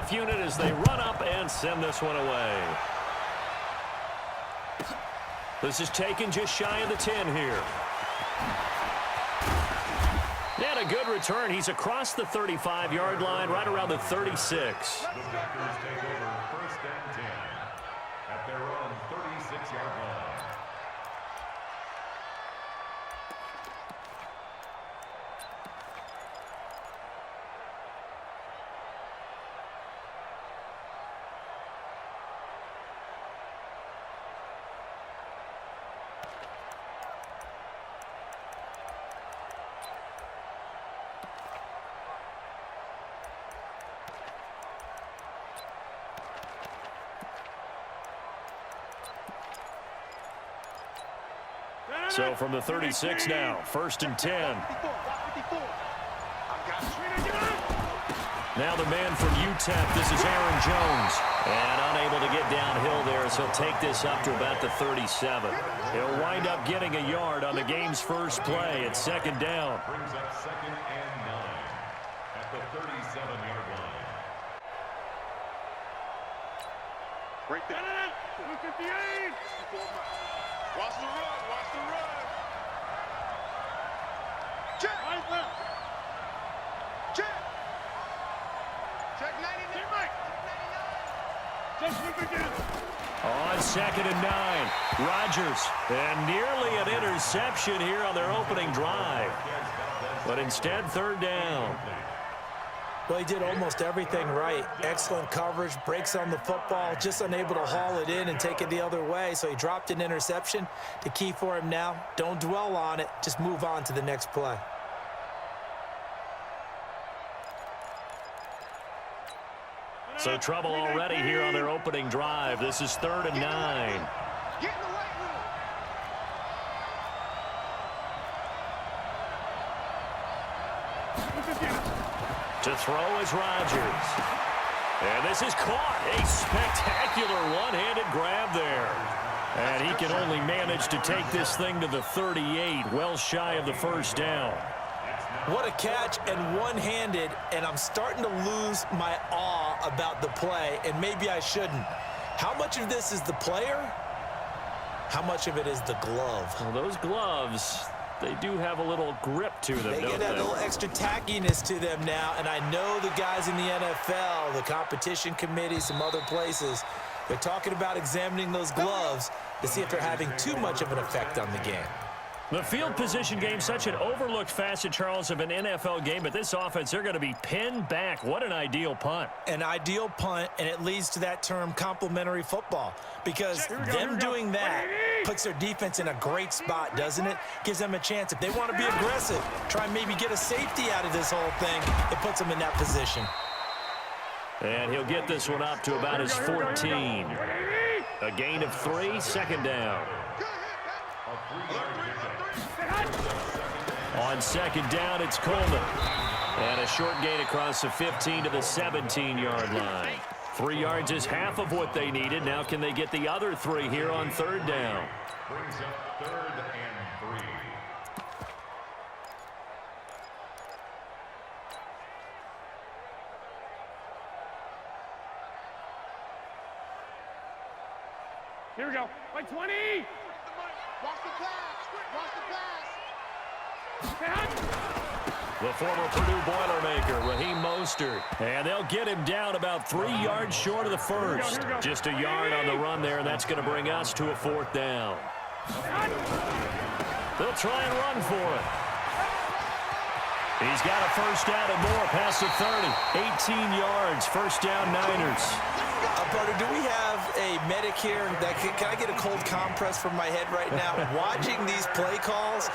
kickoff unit as they run up and send this one away. This is taken just shy of the 10 here. And a good return. He's across the 35-yard line, right around the 36. The Packers take over 1st and 10 at their own 36-yard line. So from the 36 now, 1st and 10. Now the man from UTEP, this is Aaron Jones. And unable to get downhill there, so he'll take this up to about the 37. He'll wind up getting a yard on the game's first play at 2nd down. Brings up 2nd and 9 at the 37-yard line. Break that. 258. Watch the run. Watch the run. Check. Right left. Check. Check 99. Just look again. On 2nd and 9, Rodgers. And nearly an interception here on their opening drive. But instead, 3rd down. Well, he did almost everything right. Excellent coverage, breaks on the football, just unable to haul it in and take it the other way. So he dropped an interception. The key for him now, don't dwell on it. Just move on to the next play. So trouble already here on their opening drive. This is 3rd and 9. Get in the right room. To throw is Rodgers. And this is caught. A spectacular one-handed grab there. And he can only manage to take this thing to the 38, well shy of the 1st down. What a catch, and one-handed, and I'm starting to lose my awe about the play, and maybe I shouldn't. How much of this is the player? How much of it is the glove? Well, those gloves, they do have a little grip to them, They get that little extra tackiness to them now, and I know the guys in the NFL, the competition committee, some other places, they're talking about examining those gloves to see if they're having too much of an effect on the game. The field position game, such an overlooked facet, Charles, of an NFL game, but this offense, they're going to be pinned back. What an ideal punt. An ideal punt, and it leads to that term complementary football, because them doing that puts their defense in a great spot, doesn't it? Gives them a chance. If they want to be aggressive, try and maybe get a safety out of this whole thing, it puts them in that position. And he'll get this one up to about his 14. A gain of 3, 2nd down. On 2nd down, it's Coleman. And a short gain across the 15 to the 17-yard line. 3 yards is half of what they needed. Now can they get the other 3 here on 3rd down? Brings up 3rd and 3. Here we go. Like 20. Watch the pass. Watch the pass. The former Purdue Boilermaker, Raheem Mostert. And they'll get him down about 3 yards short of the 1st. Just a yard on the run there, and that's going to bring us to a 4th down. They'll try and run for it. He's got a 1st down and more past the 30. 18 yards, 1st down Niners. Butter, do we have a medic here? Can I get a cold compress from my head right now? Watching these play calls,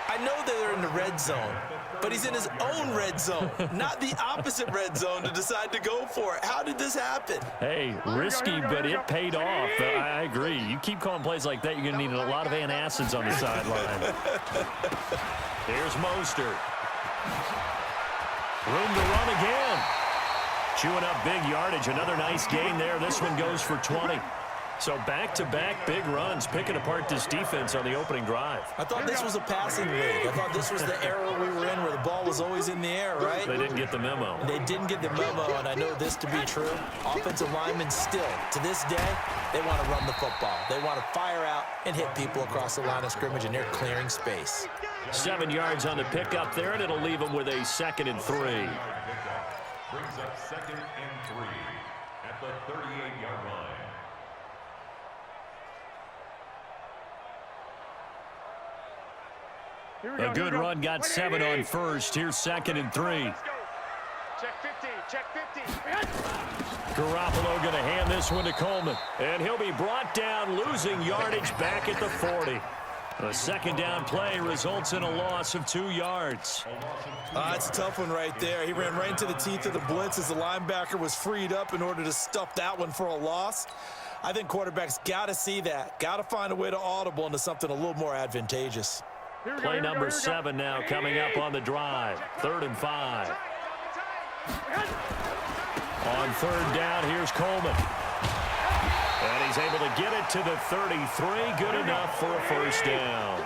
I know they're in the red zone, but he's in his own red zone, not the opposite red zone to decide to go for it. How did this happen? Hey, risky, but it paid off. I agree. You keep calling plays like that, you're going to need a lot of antacids on the sideline. Here's Mostert. Room to run again. Chewing up big yardage. Another nice gain there. This one goes for 20. So back-to-back big runs, picking apart this defense on the opening drive. I thought this was a passing league. I thought this was the era we were in where the ball was always in the air, right? They didn't get the memo. They didn't get the memo, and I know this to be true. Offensive linemen still, to this day, they want to run the football. They want to fire out and hit people across the line of scrimmage, and they're clearing space. 7 yards on the pickup there, and it'll leave them with a 2nd and 3. Brings up 2nd and 3 at the 38-yard line. A good run, got 7 on first. Here's 2nd and 3. Check 50, check 50. Garoppolo going to hand this one to Coleman. And he'll be brought down, losing yardage back at the 40. A 2nd down play results in a loss of 2 yards. It's a tough one right there. He ran right into the teeth of the blitz as the linebacker was freed up in order to stuff that one for a loss. I think quarterbacks got to see that. Got to find a way to audible into something a little more advantageous. Play number 7 now coming up on the drive. 3rd and 5. On 3rd down, here's Coleman. And he's able to get it to the 33. Good enough for a 1st down.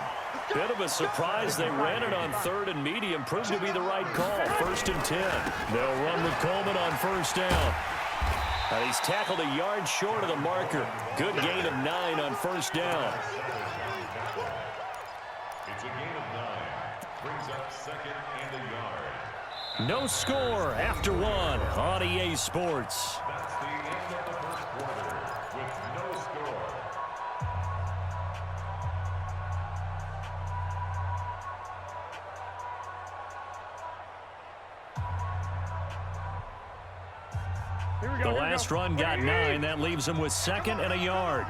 Bit of a surprise. They ran it on 3rd and medium. Proved to be the right call. 1st and 10. They'll run with Coleman on 1st down. And he's tackled a yard short of the marker. Good gain of 9 on 1st down. It's a gain of 9. Brings up 2nd and a yard. No score after 1 on EA Sports. That's the end of the first quarter with no score. The last run got 9. That leaves him with 2nd and a yard.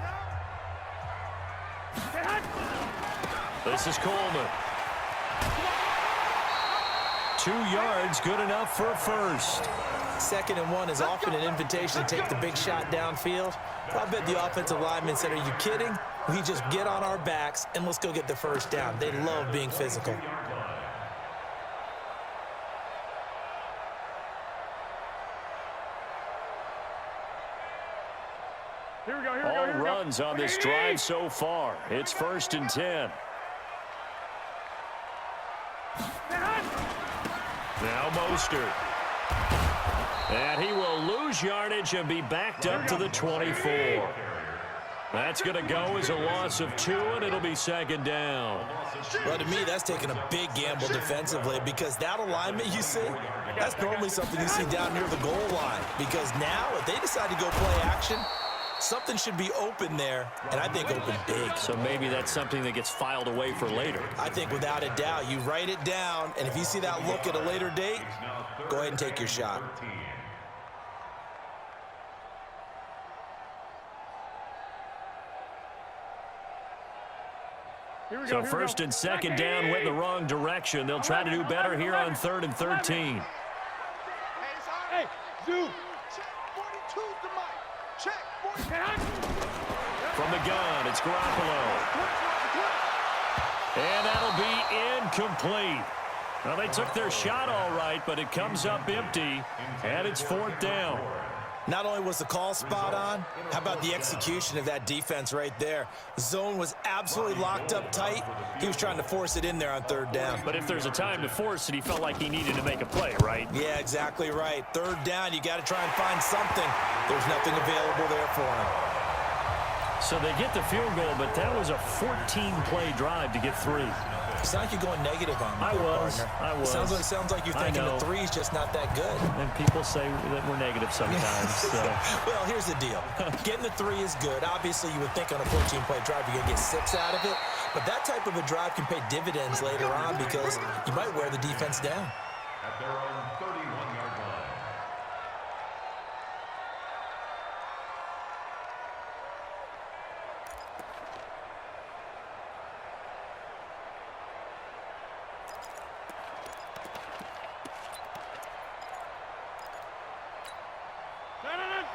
This is Coleman. 2 yards, good enough for a 1st. 2nd and 1 is often an invitation to take the big shot downfield. I bet the offensive lineman said, are you kidding? We just get on our backs and let's go get the 1st down. They love being physical. All runs on this drive so far. It's 1st and 10. Now Mostert. And he will lose yardage and be backed up to the 24. That's going to go as a loss of 2, and it'll be 2nd down. Well, to me, that's taking a big gamble defensively because that alignment you see, that's normally something you see down near the goal line. Because now, if they decide to go play action, something should be open there, and I think open big. So maybe that's something that gets filed away for later. I think without a doubt, you write it down, and if you see that look at a later date, go ahead and take your shot. So 1st and 2nd down went in the wrong direction. They'll try to do better here on 3rd and 13. Hey, Zoo. Check 42's the mic. Check 42. From the gun, it's Garoppolo. And that'll be incomplete. Well, they took their shot all right, but it comes up empty, and it's 4th down. Not only was the call spot on, how about the execution of that defense right there? Zone was absolutely locked up tight. He was trying to force it in there on 3rd down. But if there's a time to force it, he felt like he needed to make a play, right? Yeah, exactly right. 3rd down, you got to try and find something. There's nothing available there for him. So they get the field goal, but that was a 14-play drive to get 3. It's not like you're going negative on me, I was. Sounds like you're thinking the 3's just not that good. And people say that we're negative sometimes. So. Well, here's the deal. Getting the 3 is good. Obviously, you would think on a 14-play drive you're going to get 6 out of it. But that type of a drive can pay dividends later on because you might wear the defense down. At their own 31-yard line.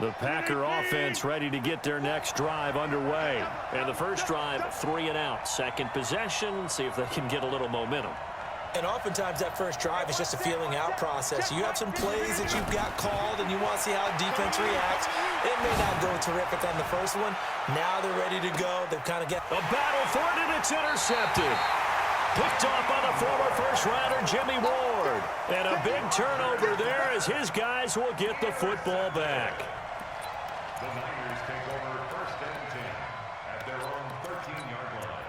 The Packer offense ready to get their next drive underway. And the first drive, 3 and out. Second possession, see if they can get a little momentum. And oftentimes that first drive is just a feeling out process. You have some plays that you've got called and you want to see how defense reacts. It may not go terrific on the first one. Now they're ready to go. They've kind of got a battle for it, and it's intercepted. Picked off by the former first-rounder Jimmy Ward. And a big turnover there as his guys will get the football back. The Niners take over first and 10 at their own 13-yard line.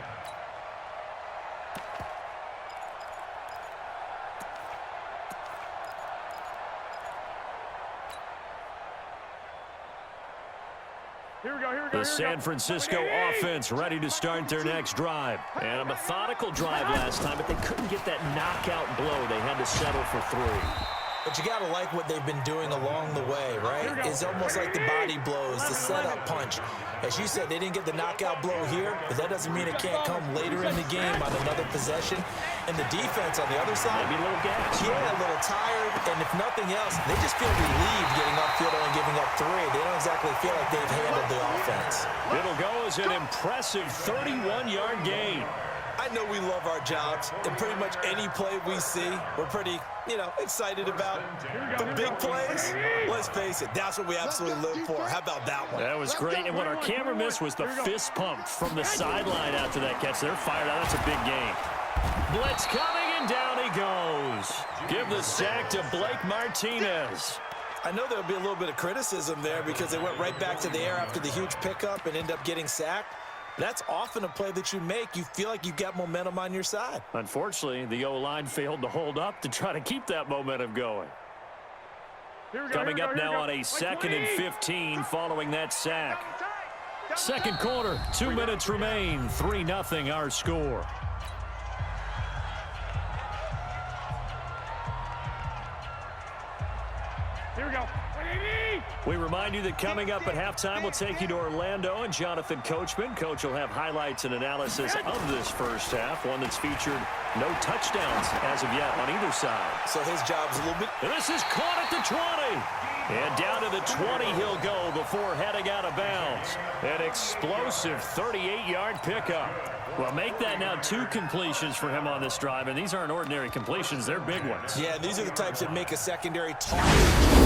Here we go. The San Francisco offense ready to start their next drive. And a methodical drive last time, but they couldn't get that knockout blow. They had to settle for 3. But you got to like what they've been doing along the way, right? It's almost like the body blows, the setup punch. As you said, they didn't get the knockout blow here, but that doesn't mean it can't come later in the game on another possession. And the defense on the other side, maybe a little gas. Yeah, a little tired. And if nothing else, they just feel relieved getting upfield and giving up 3. They don't exactly feel like they've handled the offense. It'll go as an impressive 31-yard gain. I know we love our jobs, and pretty much any play we see, we're pretty, excited about. The big plays, let's face it, that's what we absolutely live for. How about that one? That was great, and what our camera missed was the fist pump from the sideline after that catch. They're fired out. That's a big game. Blitz coming, and down he goes. Give the sack to Blake Martinez. I know there'll be a little bit of criticism there because they went right back to the air after the huge pickup and end up getting sacked. That's often a play that you make. You feel like you've got momentum on your side. Unfortunately, the O-line failed to hold up to try to keep that momentum going. Coming up now on a 2nd and 15 following that sack. Second quarter, 2 minutes remain. 3-0 our score. Here we go. We remind you that coming up at halftime, we'll take you to Orlando and Jonathan Coachman. Coach will have highlights and analysis of this first half, one that's featured no touchdowns as of yet on either side. So his job's a little bit. And this is caught at the 20. And down to the 20 he'll go before heading out of bounds. An explosive 38-yard pickup. Well, make that now 2 completions for him on this drive, and these aren't ordinary completions. They're big ones. Yeah, these are the types that make a secondary target.